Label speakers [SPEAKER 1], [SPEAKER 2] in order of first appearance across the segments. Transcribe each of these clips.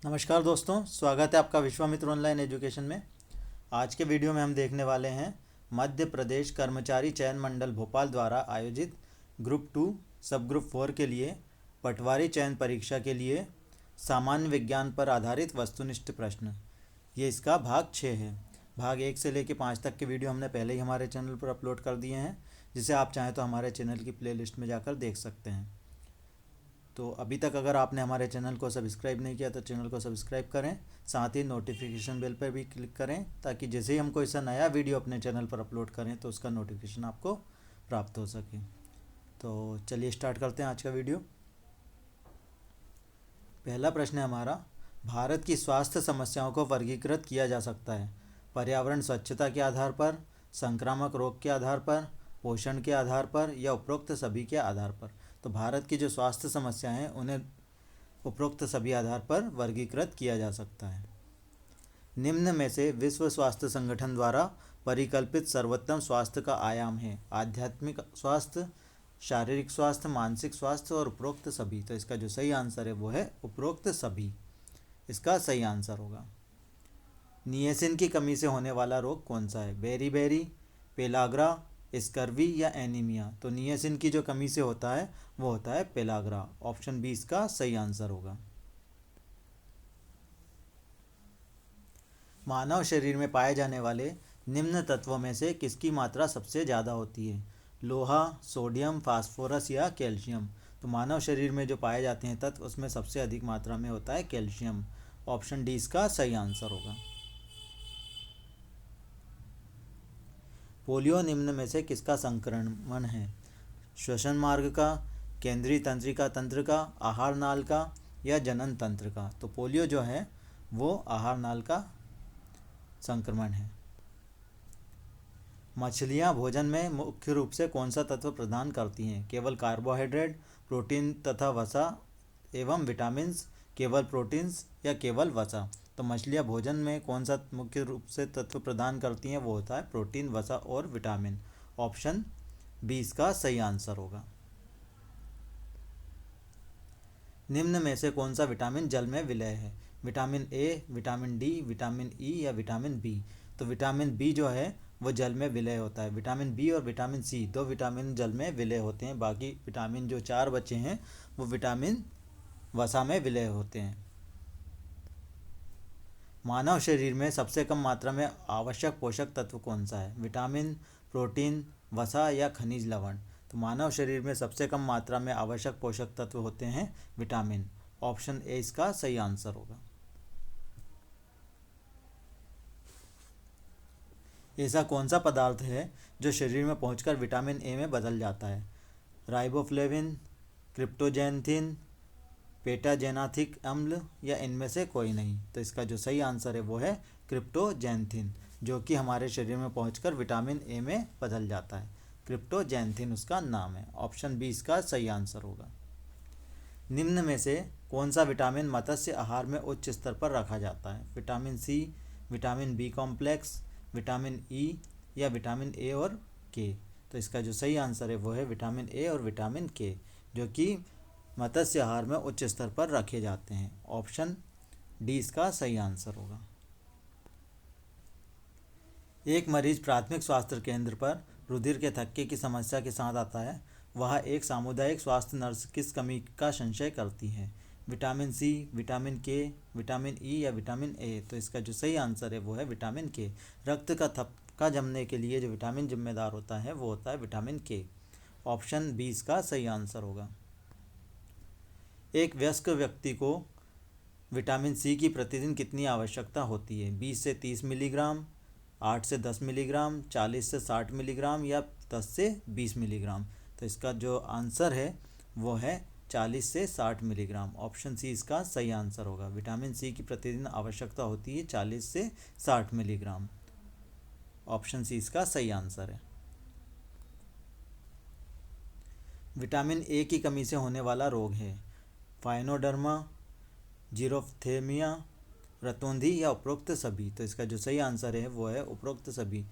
[SPEAKER 1] नमस्कार दोस्तों, स्वागत है आपका विश्वामित्र ऑनलाइन एजुकेशन में। आज के वीडियो में हम देखने वाले हैं मध्य प्रदेश कर्मचारी चयन मंडल भोपाल द्वारा आयोजित ग्रुप 2 सब ग्रुप 4 के लिए पटवारी चयन परीक्षा के लिए सामान्य विज्ञान पर आधारित वस्तुनिष्ठ प्रश्न। ये इसका भाग 6 है। भाग 1 से लेकर 5 तक के वीडियो हमने पहले ही हमारे चैनल पर अपलोड कर दिए हैं, जिसे आप चाहें तो हमारे चैनल की प्लेलिस्ट में जाकर देख सकते हैं। तो अभी तक अगर आपने हमारे चैनल को सब्सक्राइब नहीं किया तो चैनल को सब्सक्राइब करें, साथ ही नोटिफिकेशन बेल पर भी क्लिक करें ताकि जैसे ही हम कोई सा नया वीडियो अपने चैनल पर अपलोड करें तो उसका नोटिफिकेशन आपको प्राप्त हो सके। तो चलिए स्टार्ट करते हैं आज का वीडियो। पहला प्रश्न है हमारा, भारत की स्वास्थ्य समस्याओं को वर्गीकृत किया जा सकता है पर्यावरण स्वच्छता के आधार पर, संक्रामक रोग के आधार पर, पोषण के आधार पर या उपरोक्त सभी के आधार पर। तो भारत की जो स्वास्थ्य समस्याएं हैं उन्हें उपरोक्त सभी आधार पर वर्गीकृत किया जा सकता है। निम्न में से विश्व स्वास्थ्य संगठन द्वारा परिकल्पित सर्वोत्तम स्वास्थ्य का आयाम है आध्यात्मिक स्वास्थ्य, शारीरिक स्वास्थ्य, मानसिक स्वास्थ्य और उपरोक्त सभी। तो इसका जो सही आंसर है वो है उपरोक्त सभी, इसका सही आंसर होगा। नियसिन की कमी से होने वाला रोग कौन सा है? बेरी, पेलाग्रा, स्कर्वी या एनीमिया। तो नियसिन की जो कमी से होता है वो होता है पेलाग्रा। ऑप्शन बी इसका सही आंसर होगा। मानव शरीर में पाए जाने वाले निम्न तत्वों में से किसकी मात्रा सबसे ज़्यादा होती है? लोहा, सोडियम, फास्फोरस या कैल्शियम। तो मानव शरीर में जो पाए जाते हैं तत्व उसमें सबसे अधिक मात्रा में होता है कैल्शियम। ऑप्शन डी इसका सही आंसर होगा। पोलियो निम्न में से किसका संक्रमण है? श्वसन मार्ग का, केंद्रीय तंत्रिका तंत्र का, आहार नाल का या जनन तंत्र का। तो पोलियो जो है वो आहार नाल का संक्रमण है। मछलियाँ भोजन में मुख्य रूप से कौन सा तत्व प्रदान करती हैं? केवल कार्बोहाइड्रेट, प्रोटीन तथा वसा एवं विटामिन्स, केवल प्रोटीन्स या केवल वसा। तो मछलियाँ भोजन में कौन सा मुख्य रूप से तत्व प्रदान करती हैं? वो होता है प्रोटीन, वसा और विटामिन। ऑप्शन बी इसका सही आंसर होगा। निम्न में से कौन सा विटामिन जल में विलय है? Vitamin A, vitamin D, vitamin E या विटामिन बी। तो विटामिन बी जो है वो जल में विलय होता है। विटामिन बी और विटामिन सी दो विटामिन जल में विलय होते हैं, बाकी विटामिन जो 4 बचे हैं वो विटामिन वसा में विलय होते हैं। मानव शरीर में सबसे कम मात्रा में आवश्यक पोषक तत्व कौन सा है? विटामिन, प्रोटीन, वसा या खनिज लवण। तो मानव शरीर में सबसे कम मात्रा में आवश्यक पोषक तत्व होते हैं विटामिन। ऑप्शन ए इसका सही आंसर होगा। ऐसा कौन सा पदार्थ है जो शरीर में पहुंचकर विटामिन ए में बदल जाता है? राइबोफ्लेविन, क्रिप्टोजैंथिन, पेटाजेनाथिक अम्ल या इनमें से कोई नहीं। तो इसका जो सही आंसर है वो है क्रिप्टोजैंथिन, जो कि हमारे शरीर में पहुंचकर विटामिन ए में बदल जाता है। क्रिप्टोजैंथिन उसका नाम है। ऑप्शन बी इसका सही आंसर होगा। निम्न में से कौन सा विटामिन मत्स्य आहार में उच्च स्तर पर रखा जाता है? Vitamin C, vitamin B complex, vitamin E या विटामिन ए और के। तो इसका जो सही आंसर है वो है विटामिन ए और विटामिन के, जो कि मत्स्य आहार में उच्च स्तर पर रखे जाते हैं। ऑप्शन डी इसका सही आंसर होगा। एक मरीज प्राथमिक स्वास्थ्य केंद्र पर रुधिर के थक्के की समस्या के साथ आता है, वह एक सामुदायिक स्वास्थ्य नर्स किस कमी का संशय करती है? विटामिन सी, विटामिन के, विटामिन ई या विटामिन ए। तो इसका जो सही आंसर है वो है विटामिन के। रक्त का थक्का जमने के लिए जो विटामिन जिम्मेदार होता है वो होता है विटामिन के। ऑप्शन बी इसका सही आंसर होगा। एक वयस्क व्यक्ति को विटामिन सी की प्रतिदिन कितनी आवश्यकता होती है? 20 से 30 मिलीग्राम, 8 से 10 मिलीग्राम, 40 से 60 मिलीग्राम या 10 से 20 मिलीग्राम। तो इसका जो आंसर है वो है 40 से 60 मिलीग्राम। ऑप्शन सी इसका सही आंसर होगा। विटामिन सी की प्रतिदिन आवश्यकता होती है 40 से 60 मिलीग्राम। ऑप्शन सी इसका सही आंसर है। विटामिन ए की कमी से होने वाला रोग है? फाइनोडर्मा, जीरोफ्थेमिया, रतौंधी या उपरोक्त सभी। तो इसका जो सही आंसर है वो है उपरोक्त सभी।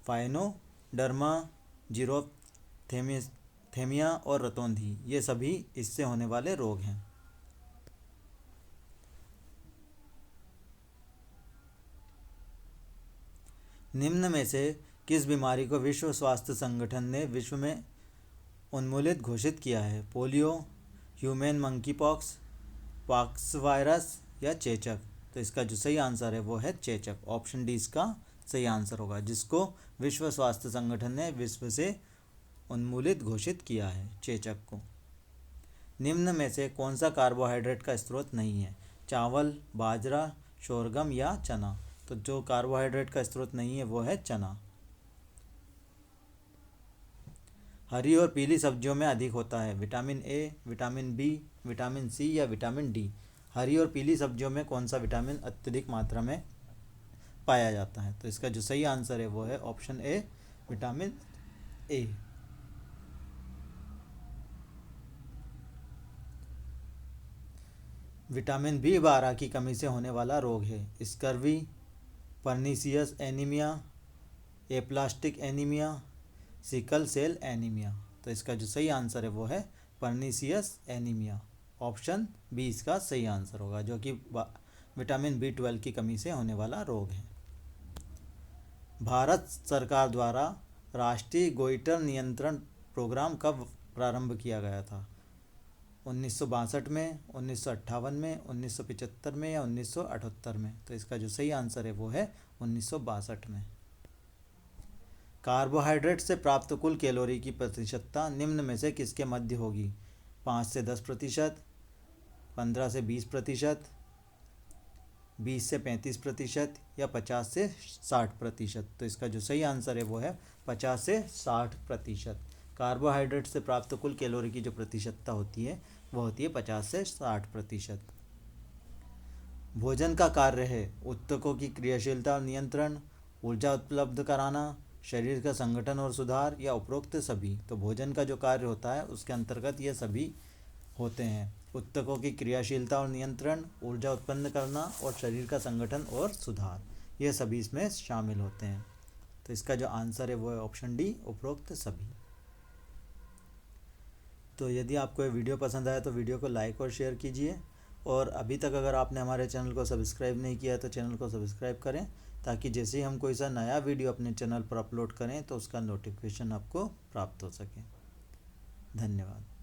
[SPEAKER 1] फाइनोडर्मा, जीरोफ्थेमिया और रतौंधी ये सभी इससे होने वाले रोग हैं। निम्न में से किस बीमारी को विश्व स्वास्थ्य संगठन ने विश्व में उन्मूलित घोषित किया है? Polio, human monkey pox, pox virus या चेचक? तो इसका जो सही आंसर है वो है चेचक। ऑप्शन डी इसका सही आंसर होगा, जिसको विश्व स्वास्थ्य संगठन ने विश्व से उन्मूलित घोषित किया है, चेचक को। निम्न में से कौन सा कार्बोहाइड्रेट का स्रोत नहीं है? चावल, बाजरा, शोरगम या चना? तो जो कार्बोहाइड्रेट का स्रोत नहीं है वो है चना। हरी और पीली सब्जियों में अधिक होता है vitamin A, vitamin B, vitamin C या विटामिन डी? हरी और पीली सब्जियों में कौन सा विटामिन अत्यधिक मात्रा में पाया जाता है? तो इसका जो सही आंसर है वो है option A, vitamin A. Vitamin बी12 की कमी से होने वाला रोग है scurvy, pernicious anaemia, aplastic anaemia, sickle cell anaemia? तो इसका जो सही आंसर है वो है पर्नीसियस एनीमिया। ऑप्शन बी इसका सही आंसर होगा, जो कि विटामिन बी12 की कमी से होने वाला रोग है। भारत सरकार द्वारा राष्ट्रीय गोइटर नियंत्रण प्रोग्राम कब प्रारंभ किया गया था? 1962 में, 1958 में, 1975 में या 1978 में? तो इसका जो सही आंसर है वो है 1962 में। कार्बोहाइड्रेट से प्राप्त कुल कैलोरी की प्रतिशतता निम्न में से किसके मध्य होगी? 5 से 10%, 15 से 20%, 20 से 35% या 50 से 60%? तो इसका जो सही आंसर है वो है 50 से 60%। कार्बोहाइड्रेट से प्राप्त कुल कैलोरी की जो प्रतिशतता होती है वो होती है 50 से 60%। भोजन का कार्य है ऊतकों की क्रियाशीलता और नियंत्रण, ऊर्जा उपलब्ध कराना, शरीर का संगठन और सुधार या उपरोक्त सभी? तो भोजन का जो कार्य होता है उसके अंतर्गत ये सभी होते हैं। ऊतकों की क्रियाशीलता और नियंत्रण, ऊर्जा उत्पन्न करना और शरीर का संगठन और सुधार, ये सभी इसमें शामिल होते हैं। तो इसका जो आंसर है वो है ऑप्शन डी, उपरोक्त सभी। तो यदि आपको ये वीडियो पसंद आया तो वीडियो को लाइक और शेयर कीजिए, और अभी तक अगर आपने हमारे चैनल को सब्सक्राइब नहीं किया तो चैनल को सब्सक्राइब करें, ताकि जैसे ही हम कोई सा नया वीडियो अपने चैनल पर अपलोड करें तो उसका नोटिफिकेशन आपको प्राप्त हो सके। धन्यवाद।